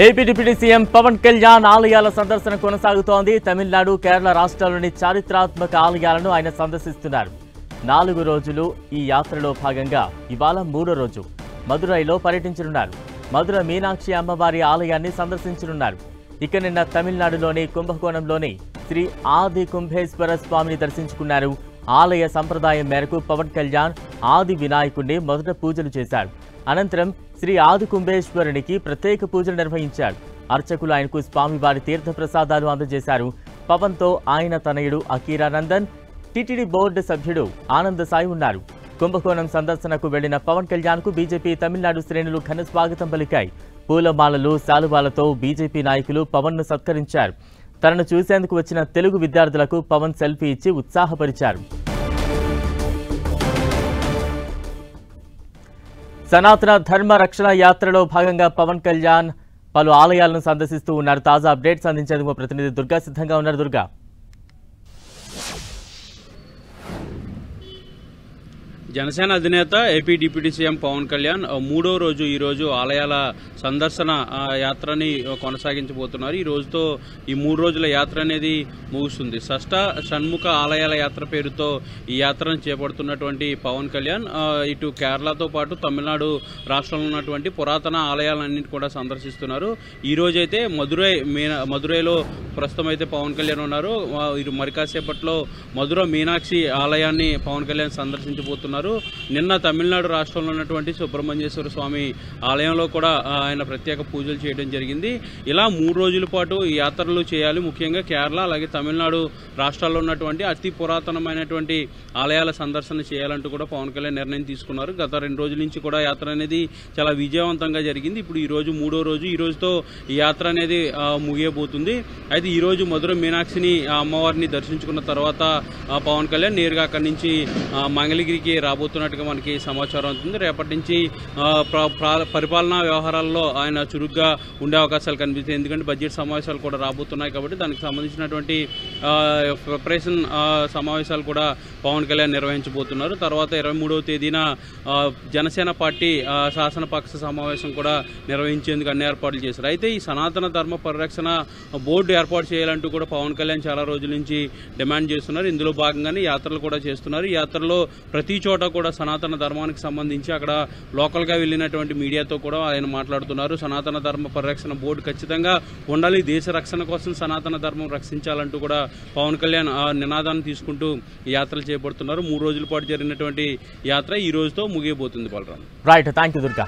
AP deputy CM Pawan Kalyan ఆలయాల సందర్శన కొనసాగుతోంది. తమిళనాడు, కేరళ రాష్ట్రాల్లోని చారిత్రాత్మక ఆలయాలను ఆయన సందర్శిస్తున్నారు. 4 రోజులు ఈ యాత్రలో భాగంగా ఇవాళ 3వ రోజు మదురైలో పర్యటించనున్నారు. మధుర మీనాక్షి అమ్మవారి ఆలయాన్ని సందర్శించనున్నారు. ఇక నిన్న తమిళనాడులోని కుంభకోణంలోని శ్రీ ఆది కుంభేశ్వర స్వామిని దర్శించుకున్నారు. ఆలయ సంప్రదాయం మేరకు పవన్ కళ్యాణ్ ఆది వినాయకుడిని మొదట పూజలు చేశారు. అనంతరం శ్రీ ఆది కుంభేశ్వరునికి ప్రత్యేక పూజలు నిర్వహించారు. అర్చకులు ఆయనకు స్వామివారి తీర్థ ప్రసాదాలు అందజేశారు. పవన్తో ఆయన తనయుడు అకీరానందన్, టీటీడీ బోర్డు సభ్యుడు ఆనంద సాయి ఉన్నారు. కుంభకోణం సందర్శనకు వెళ్లిన పవన్ కళ్యాణ్కు బీజేపీ తమిళనాడు శ్రేణులు ఘన స్వాగతం పలికాయి. పూలమాలలు, శాలువాలతో బీజేపీ నాయకులు పవన్ను సత్కరించారు. తనను చూసేందుకు వచ్చిన తెలుగు విద్యార్థులకు పవన్ సెల్ఫీ ఇచ్చి ఉత్సాహపరిచారు. సనాతన ధర్మ రక్షణ యాత్రలో భాగంగా పవన్ కళ్యాణ్ పలు ఆలయాలను సందర్శిస్తూ ఉన్నారు. తాజా అప్డేట్స్ అందించేందుకు మా ప్రతినిధి దుర్గా సిద్ధంగా ఉన్నారు. దుర్గా, జనసేన అధినేత AP deputy CM Pawan Kalyan 3వ రోజు ఈ రోజు ఆలయాల సందర్శన యాత్రని కొనసాగించబోతున్నారు. ఈ రోజుతో ఈ 3 రోజుల యాత్ర అనేది ముగుస్తుంది. షష్ఠ షణ్ముఖ ఆలయాల యాత్ర పేరుతో ఈ యాత్రను చేపడుతున్నటువంటి పవన్ కళ్యాణ్ ఇటు కేరళతో పాటు తమిళనాడు రాష్ట్రంలో ఉన్నటువంటి పురాతన ఆలయాలన్నింటి కూడా సందర్శిస్తున్నారు. ఈ రోజైతే మదురైలో ప్రస్తుతం అయితే పవన్ కళ్యాణ్ ఉన్నారు. మరి కాసేపట్లో మధుర మీనాక్షి ఆలయాన్ని పవన్ కళ్యాణ్ సందర్శించబోతున్నారు. నిన్న తమిళనాడు రాష్ట్రంలో ఉన్నటువంటి సుబ్రహ్మణ్యేశ్వర స్వామి ఆలయంలో కూడా ఆయన ప్రత్యేక పూజలు చేయడం జరిగింది. ఇలా 3 రోజుల పాటు ఈ యాత్రలు చేయాలి. ముఖ్యంగా కేరళ అలాగే తమిళనాడు రాష్ట్రాల్లో ఉన్నటువంటి అతి పురాతనమైనటువంటి ఆలయాల సందర్శన చేయాలంటూ కూడా పవన్ కళ్యాణ్ నిర్ణయం తీసుకున్నారు. గత 2 రోజుల నుంచి కూడా యాత్ర అనేది చాలా విజయవంతంగా జరిగింది. ఇప్పుడు ఈ రోజు 3వ రోజు. ఈ రోజుతో ఈ యాత్ర అనేది ముగియబోతుంది. అయితే ఈ రోజు మధుర మీనాక్షిని అమ్మవారిని దర్శించుకున్న తర్వాత పవన్ కళ్యాణ్ నేరుగా అక్కడి నుంచి మంగళగిరికి రాబోతున్నట్టుగా మనకి సమాచారం అవుతుంది. రేపటి నుంచి పరిపాలనా వ్యవహారాల్లో ఆయన చురుగ్గా ఉండే అవకాశాలు కనిపిస్తాయి. ఎందుకంటే బడ్జెట్ సమావేశాలు కూడా రాబోతున్నాయి కాబట్టి దానికి సంబంధించినటువంటి ప్రిపరేషన్ సమావేశాలు కూడా పవన్ కళ్యాణ్ నిర్వహించబోతున్నారు. తర్వాత 23వ తేదీన జనసేన పార్టీ శాసనపక్ష సమావేశం కూడా నిర్వహించేందుకు అన్ని ఏర్పాట్లు చేశారు. అయితే ఈ సనాతన ధర్మ పరిరక్షణ బోర్డు ఏర్పాటు చేయాలంటూ కూడా పవన్ కళ్యాణ్ చాలా రోజుల నుంచి డిమాండ్ చేస్తున్నారు. ఇందులో భాగంగానే యాత్రలు కూడా చేస్తున్నారు. ఈ యాత్రలో ప్రతి చోట కూడా సనాతన ధర్మానికి సంబంధించి అక్కడ లోకల్గా వెళ్ళినటువంటి మీడియాతో కూడా ఆయన మాట్లాడుతున్నారు. సనాతన ధర్మ పరిరక్షణ బోర్డు ఖచ్చితంగా ఉండాలి, దేశ రక్షణ కోసం సనాతన ధర్మం రక్షించాలంటూ కూడా పవన్ కళ్యాణ్ నినాదాన్ని తీసుకుంటూ ఈ యాత్రలు చేపడుతున్నారు. 3 రోజుల పాటు జరిగినటువంటి యాత్ర ఈ రోజుతో ముగియబోతుంది. Balram. Right, thank you Durga.